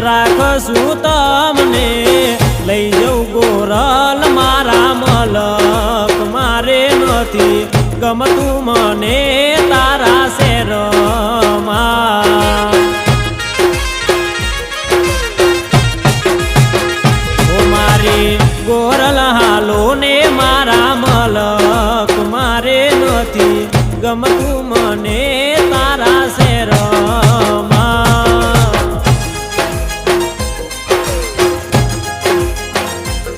રાખશું તમને લઈ જઉં ગોરલ મારા મલક મારે નથી ગમતું મને તારા શેરમાં ઓ મારી ગોરલ હાલો ને મારા મલક મારે નથી ગમતું